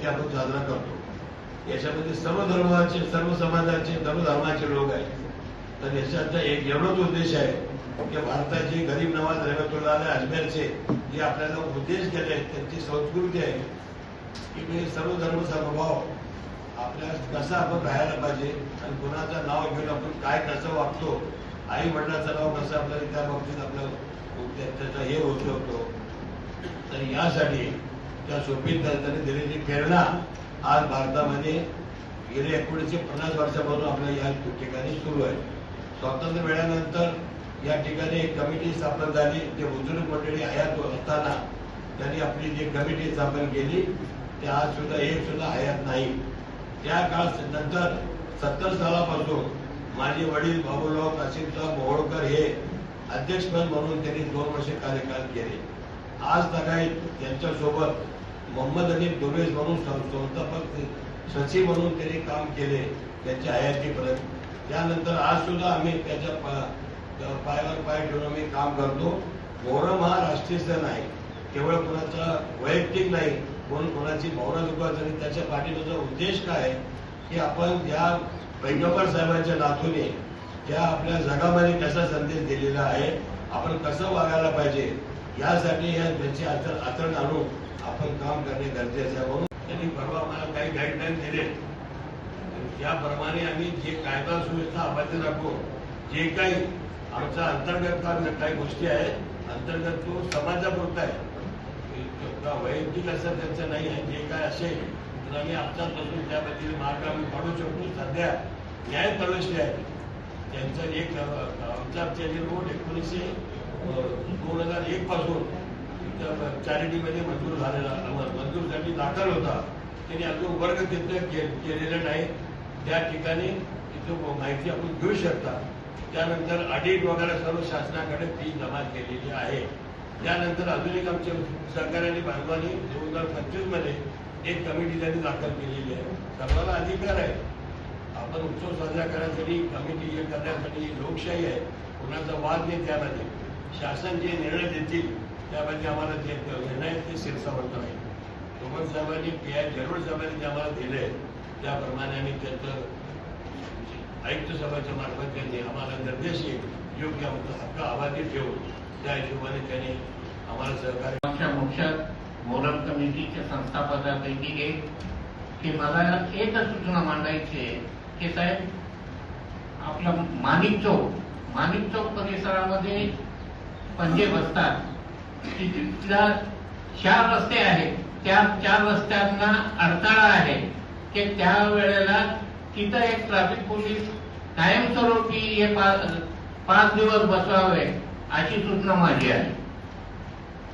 नक्की आपण साजरा करतो. याच्यामध्ये सर्व धर्माचे, सर्व समाजाचे, सर्व धर्माचे लोक आहेत. तर याच्याचा एक एवढाच उद्देश आहे की भारताचे गरीब नवाज रहमतुल्लाह अजमेरचे जे आपल्याला उद्देश केले आहेत, त्यांची संस्कृती आहे की मी सर्व धर्म समभाव आपल्या कसं आपण राहायला पाहिजे आणि कोणाचं नाव घेऊन आपण काय कसं वागतो, आई वडिलाचं नाव कसं आपल्याला त्या बाबतीत आपलं त्याचा हे होऊ शकतो. तर यासाठी त्या सोपी त्यांनी दिलेली प्रेरणा आज भारतामध्ये गेले 1950 वर्षापासून आपल्या या ठिकाणी सुरू आहे. स्वातंत्र्य मिळाल्यानंतर या ठिकाणी एक कमिटी स्थापन झाली. जे बुजुर्ग मंडळी हयात असताना त्यांनी आपली जी कमिटी स्थापन केली ते आज सुद्धा एक सुद्धा हयात नाही. त्या काळात नंतर 70 सालापासून माझे वडील बाबूराव काशीमराव मोहोळकर हे अध्यक्षपद म्हणून त्यांनी 2 वर्ष कार्यकाल केले. आज तागायत त्यांच्यासोबत मोहम्मद अली दुर्वेज म्हणून संस्थापक सचिव म्हणून त्यांनी काम केले त्यांच्या हयातीपर्यंत. त्यानंतर आज सुद्धा आम्ही त्याच्या पायावर पाय ठेवून आम्ही काम करतो. मोहरम हा राष्ट्रीय सण आहे, केवळ कोणाचा वैयक्तिक नाही, कोणाची भावना दुखायचं नाही. त्याच्या पाठीमागचा उद्देश काय आहे की आपण या पैगंबर साहेबांच्या नातूने त्या आपल्या जगामध्ये कसा संदेश दिलेला आहे, आपण कसं वागायला पाहिजे यासाठी या त्यांचे आचरण आणून आपण काम करणे गरजेचं आहे. म्हणून त्यांनी परवा आम्हाला काही गाईडलाईन दिले, त्याप्रमाणे आम्ही जे कायदा सुव्यवस्था अबाधित राखू. जे काही आमचा अंतर्गत काही गोष्टी आहेत, अंतर्गत तो समाजापुरता आहे, वैयक्तिक असं त्यांचं नाही आहे. जे काय असेल तर आम्ही आमच्यापासून त्या पद्धतीने मार्ग आम्ही काढू शकतो. सध्या न्याय प्रवेशले आहे त्यांचं एक आमचा रोड 2001 पासून चॅरिटीमध्ये मंजूर झालेला, मंजूरसाठी दाखल होता. त्यांनी अजून वर्ग तिथं केलेला नाही. त्या ठिकाणी तिथं माहिती आपण घेऊ शकता. त्यानंतर ऑडिट वगैरे सर्व शासनाकडे फी जमा केलेली आहे. त्यानंतर अजून एक आमच्या सरकारने बांधवांनी 2025 मध्ये एक कमिटी त्यांनी दाखल केलेली आहे. सर्वांना अधिकार आहे, आपण उत्सव साजरा करण्यासाठी कमिटी हे करण्यासाठी लोकशाही आहे, कोणाचा वाद नाही. त्यामध्ये शासन जे निर्णय देतील त्यामध्ये आम्हाला जे निर्णय ते शिरसावत आहे. तोमर साहेबांनी PI जरूर साहेबांनी जे आम्हाला दिले त्याप्रमाणे आम्ही त्याचं आयुक्त सभाच्या मार्फत त्यांनी आम्हाला निर्देश योग्य आमचा हक्क अबाधित ठेवून त्या हिशोबाने त्यांनी आम्हाला सहकार्य. मुख्य मोहरम कमिटीच्या संस्थापकांपैकी एक की मला एकच सूचना मांडायची आहे की साहेब, आपला माणिक चौक परिसरामध्ये पंजे बसतात. तिथल्या 4 रस्ते आहेत, त्या 4 रस्त्यांना अडथळा आहे की त्यावेळेला तिथं एक ट्रॅफिक पोलीस कायमस्वरूपी हे 5 दिवस बसवावे अशी सूचना माझी आहे.